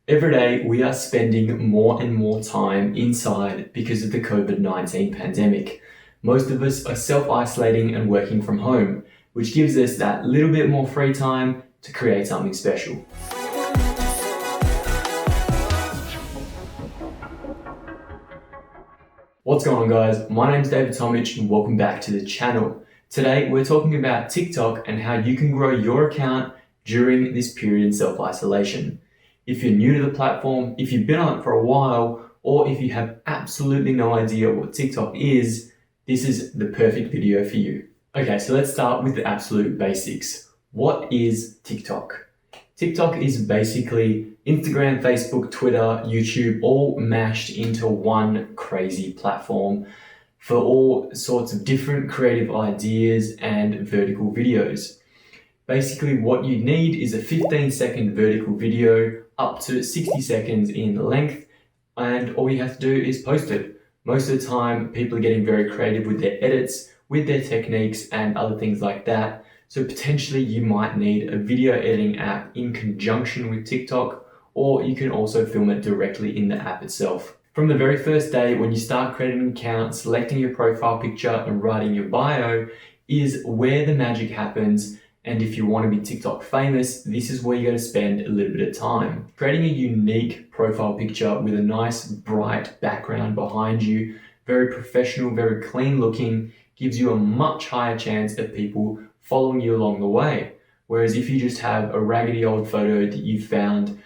Every day, we are spending more and more time inside because of the COVID-19 pandemic. Most of us are self-isolating and working from home, which gives us that little bit more free time to create something special. What's going on, guys? My name's David Tomich and welcome back to the channel. Today, we're talking about TikTok and how you can grow your account during this period in self-isolation. If you're new to the platform, if you've been on it for a while, or if you have absolutely no idea what TikTok is, this is the perfect video for you. Okay, so let's start with the absolute basics. What is TikTok? TikTok is basically Instagram, Facebook, Twitter, YouTube, all mashed into one crazy platform for all sorts of different creative ideas and vertical videos. Basically, what you need is a 15-second vertical video up to 60 seconds in length, and all you have to do is post it. Most of the time, people are getting very creative with their edits, with their techniques, and other things like that. So potentially you might need a video editing app in conjunction with TikTok, or you can also film it directly in the app itself. From the very first day, when you start creating an account, selecting your profile picture and writing your bio is where the magic happens. And if you want to be TikTok famous, this is where you're going to spend a little bit of time. Creating a unique profile picture with a nice bright background behind you, very professional, very clean looking, gives you a much higher chance of people following you along the way. Whereas if you just have a raggedy old photo that you found,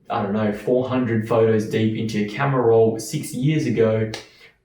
400 photos deep into your camera roll 6 years ago,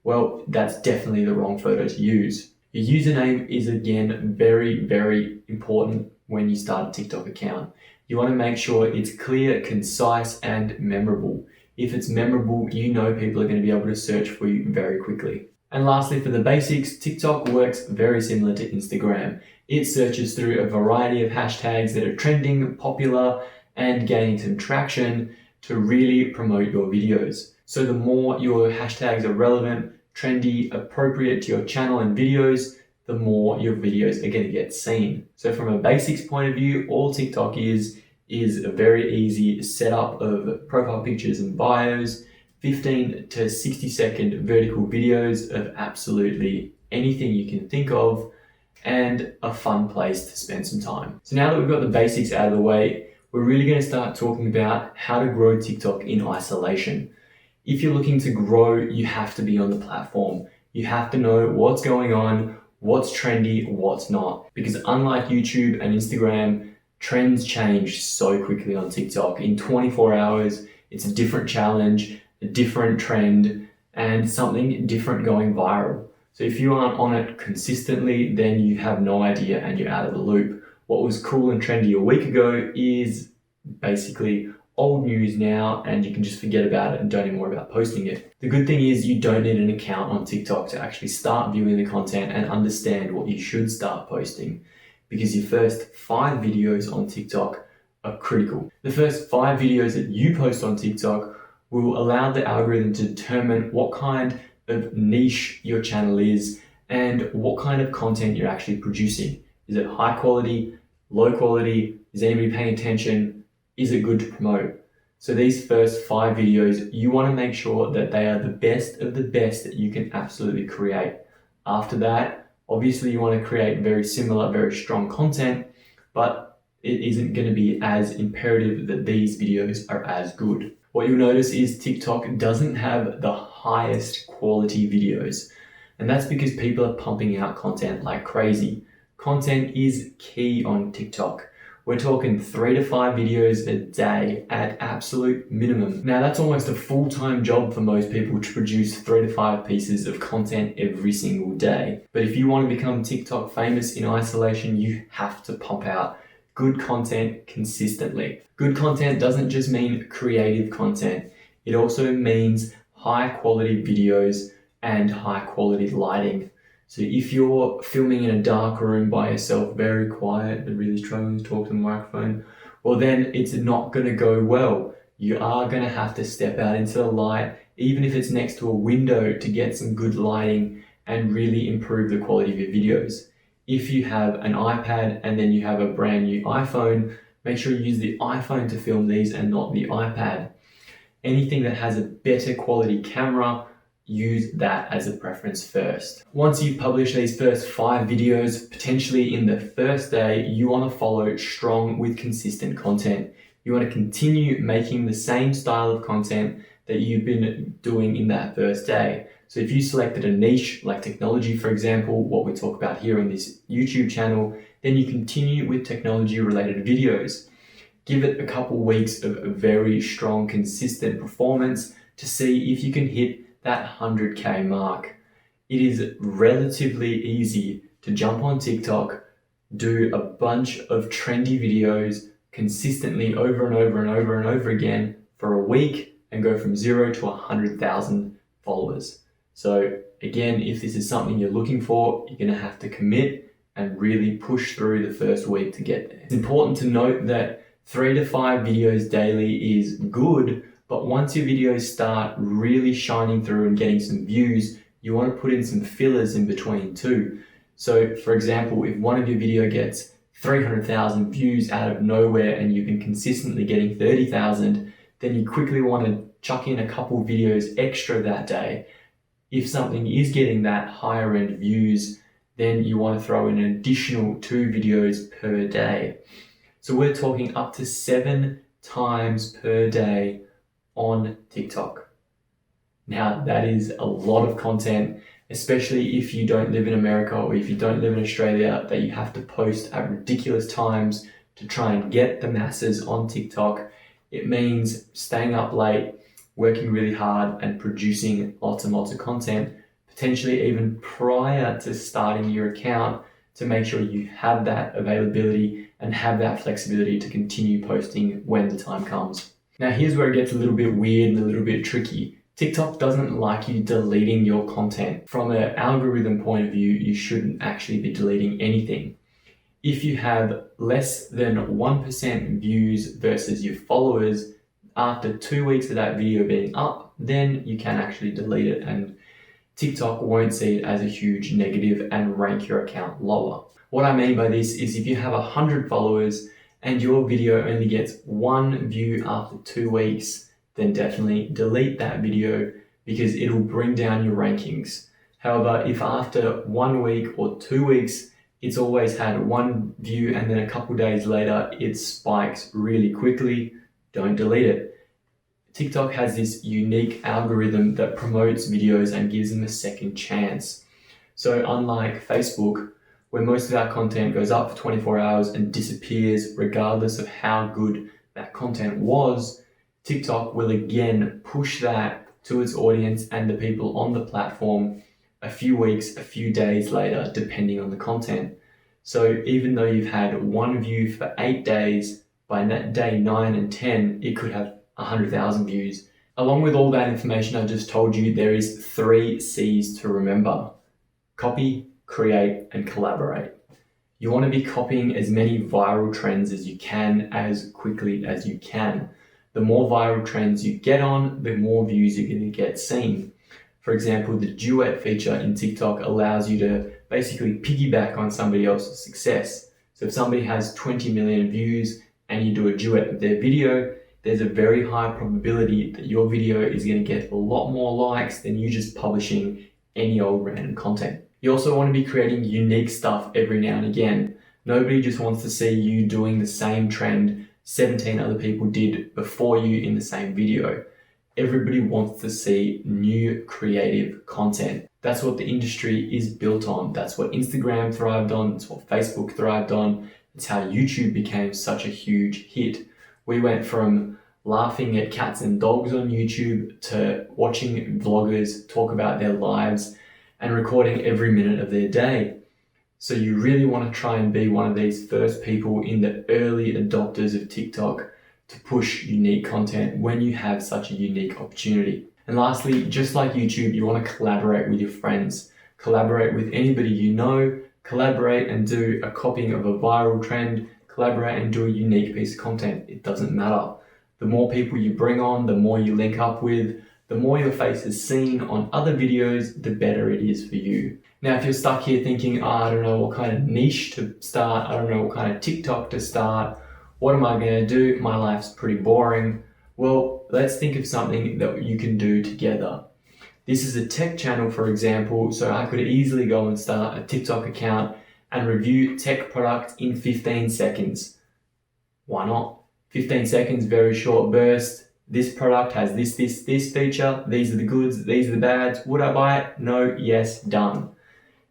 well, that's definitely the wrong photo to use. Your username is, again, very, very important when you start a TikTok account. You want to make sure it's clear, concise, and memorable. If it's memorable, you know people are going to be able to search for you very quickly. And lastly, for the basics, TikTok works very similar to Instagram. It searches through a variety of hashtags that are trending, popular, and gaining some traction to really promote your videos. So the more your hashtags are relevant, trendy, appropriate to your channel and videos, the more your videos are going to get seen. So from a basics point of view, all TikTok is a very easy setup of profile pictures and bios, 15 to 60 second vertical videos of absolutely anything you can think of, and a fun place to spend some time. So now that we've got the basics out of the way, we're really going to start talking about how to grow TikTok in isolation. If you're looking to grow, you have to be on the platform. You have to know what's going on, what's trendy, what's not. Because unlike YouTube and Instagram, trends change so quickly on TikTok. In 24 hours, it's a different challenge, a different trend, and something different going viral. So if you aren't on it consistently, then you have no idea and you're out of the loop. What was cool and trendy a week ago is basically old news now, and you can just forget about it and don't even worry about posting it. The good thing is you don't need an account on TikTok to actually start viewing the content and understand what you should start posting, because your first 5 videos on TikTok are critical. The first 5 videos that you post on TikTok will allow the algorithm to determine what kind of niche your channel is and what kind of content you're actually producing. Is it high quality, low quality? Is anybody paying attention? Is it good to promote? So these first 5 videos, you want to make sure that they are the best of the best that you can absolutely create. After that, obviously you want to create very similar, very strong content, but it isn't going to be as imperative that these videos are as good. What you'll notice is TikTok doesn't have the highest quality videos, and that's because people are pumping out content like crazy. Content is key on TikTok. We're talking 3 to 5 videos a day at absolute minimum. Now that's almost a full-time job for most people to produce 3 to 5 pieces of content every single day. But if you want to become TikTok famous in isolation, you have to pump out good content consistently. Good content doesn't just mean creative content. It also means high quality videos and high quality lighting. So if you're filming in a dark room by yourself, very quiet and really struggling to talk to the microphone, well then it's not going to go well. You are going to have to step out into the light, even if it's next to a window, to get some good lighting and really improve the quality of your videos. If you have an iPad and then you have a brand new iPhone, make sure you use the iPhone to film these and not the iPad. Anything that has a better quality camera, use that as a preference first. Once you publish these first 5 videos, potentially in the first day, you want to follow strong with consistent content. You want to continue making the same style of content that you've been doing in that first day. So if you selected a niche like technology, for example, what we talk about here on this YouTube channel, then you continue with technology related videos. Give it a couple weeks of a very strong, consistent performance to see if you can hit that 100K mark. It is relatively easy to jump on TikTok, do a bunch of trendy videos consistently over and over and over and over again for a week and go from 0 to 100,000 followers. So again, if this is something you're looking for, you're gonna have to commit and really push through the first week to get there. It's important to note that 3 to 5 videos daily is good, but once your videos start really shining through and getting some views, you want to put in some fillers in between too. So for example, if one of your video gets 300,000 views out of nowhere and you've been consistently getting 30,000, then you quickly want to chuck in a couple videos extra that day. If something is getting that higher end views, then you want to throw in an additional 2 videos per day. So we're talking up to 7 times per day on TikTok. Now that is a lot of content, especially if you don't live in America or if you don't live in Australia, that you have to post at ridiculous times to try and get the masses on TikTok. It means staying up late, working really hard and producing lots and lots of content, potentially even prior to starting your account, to make sure you have that availability and have that flexibility to continue posting when the time comes. Now here's where it gets a little bit weird and a little bit tricky. TikTok doesn't like you deleting your content. From an algorithm point of view, you shouldn't actually be deleting anything. If you have less than 1% views versus your followers, after 2 weeks of that video being up, then you can actually delete it and TikTok won't see it as a huge negative and rank your account lower. What I mean by this is if you have 100 followers and your video only gets 1 view after 2 weeks, then definitely delete that video because it'll bring down your rankings. However, if after 1 week or 2 weeks, it's always had 1 view and then a couple days later, it spikes really quickly, don't delete it. TikTok has this unique algorithm that promotes videos and gives them a second chance. So unlike Facebook, where most of our content goes up for 24 hours and disappears regardless of how good that content was, TikTok will again push that to its audience and the people on the platform a few weeks, a few days later, depending on the content. So even though you've had 1 view for 8 days, by day 9 and 10, it could have 100,000 views. Along with all that information I just told you, there is 3 C's to remember: copy, create, and collaborate. You want to be copying as many viral trends as you can, as quickly as you can. The more viral trends you get on, the more views you're going to get seen. For example, the duet feature in TikTok allows you to basically piggyback on somebody else's success. So if somebody has 20 million views and you do a duet of their video, there's a very high probability that your video is going to get a lot more likes than you just publishing any old random content. You also want to be creating unique stuff every now and again. Nobody just wants to see you doing the same trend 17 other people did before you in the same video. Everybody wants to see new creative content. That's what the industry is built on. That's what Instagram thrived on. That's what Facebook thrived on. It's how YouTube became such a huge hit. We went from laughing at cats and dogs on YouTube to watching vloggers talk about their lives and recording every minute of their day. So you really want to try and be one of these first people in the early adopters of TikTok to push unique content when you have such a unique opportunity. And lastly, just like YouTube, you want to collaborate with your friends. Collaborate with anybody you know, collaborate and do a copying of a viral trend, collaborate and do a unique piece of content. It doesn't matter. The more people you bring on, the more you link up with, the more your face is seen on other videos, the better it is for you. Now, if you're stuck here thinking, I don't know what kind of niche to start, I don't know what kind of TikTok to start, What am I going to do? My life's pretty boring. Well, let's think of something that you can do together. This is a tech channel, for example, so I could easily go and start a TikTok account and review tech products in 15 seconds. Why not? 15 seconds, very short burst. This product has this feature. These are the goods, these are the bads. Would I buy it? No, yes, done.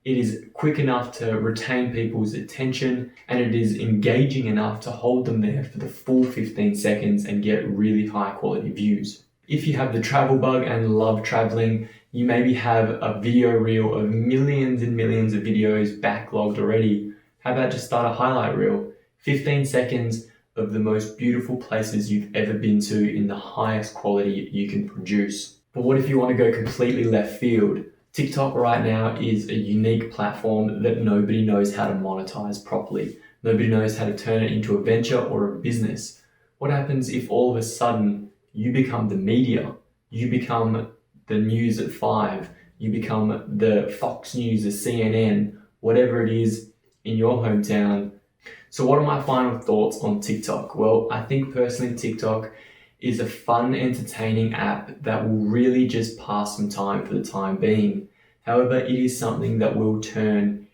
It is quick enough to retain people's attention, and it is engaging enough to hold them there for the full 15 seconds and get really high quality views. If you have the travel bug and love traveling, you maybe have a video reel of millions and millions of videos backlogged already. How about just start a highlight reel? 15 seconds of the most beautiful places you've ever been to in the highest quality you can produce. But what if you want to go completely left field? TikTok right now is a unique platform that nobody knows how to monetize properly. Nobody knows how to turn it into a venture or a business. What happens if all of a sudden you become the media? You become the news at 5. You become the Fox News, the CNN, whatever it is in your hometown. So what are my final thoughts on TikTok? Well, I think personally TikTok is a fun, entertaining app that will really just pass some time for the time being. However, it is something that will turn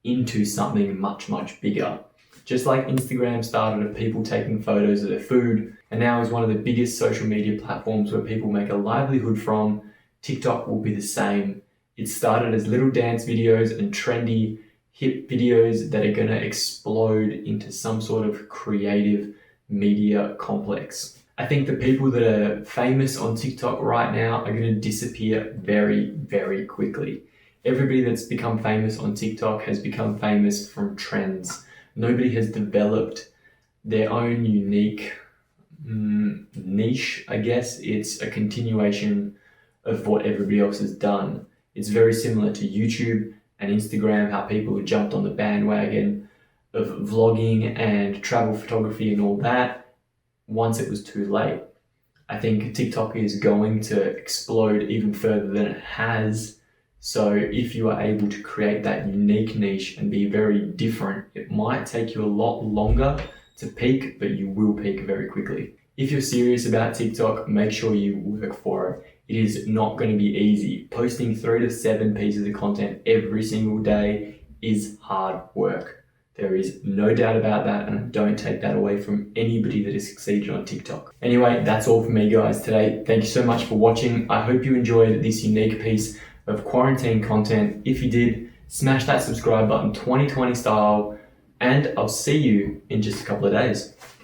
into something much, much bigger. Just like Instagram started of people taking photos of their food, and now is one of the biggest social media platforms where people make a livelihood from, TikTok will be the same. It started as little dance videos and trendy, hip videos that are going to explode into some sort of creative media complex. I think the people that are famous on TikTok right now are going to disappear very, very quickly. Everybody that's become famous on TikTok has become famous from trends. Nobody has developed their own unique niche, I guess. It's a continuation of what everybody else has done. It's very similar to YouTube and Instagram, how people have jumped on the bandwagon of vlogging and travel photography and all that once it was too late. I think TikTok is going to explode even further than it has. So if you are able to create that unique niche and be very different, it might take you a lot longer to peak, but you will peak very quickly. If you're serious about TikTok, make sure you work for it. It is not going to be easy. Posting 3 to 7 pieces of content every single day is hard work. There is no doubt about that, and don't take that away from anybody that has succeeded on TikTok. Anyway, that's all for me guys today. Thank you so much for watching. I hope you enjoyed this unique piece of quarantine content. If you did, smash that subscribe button 2020 style, and I'll see you in just a couple of days.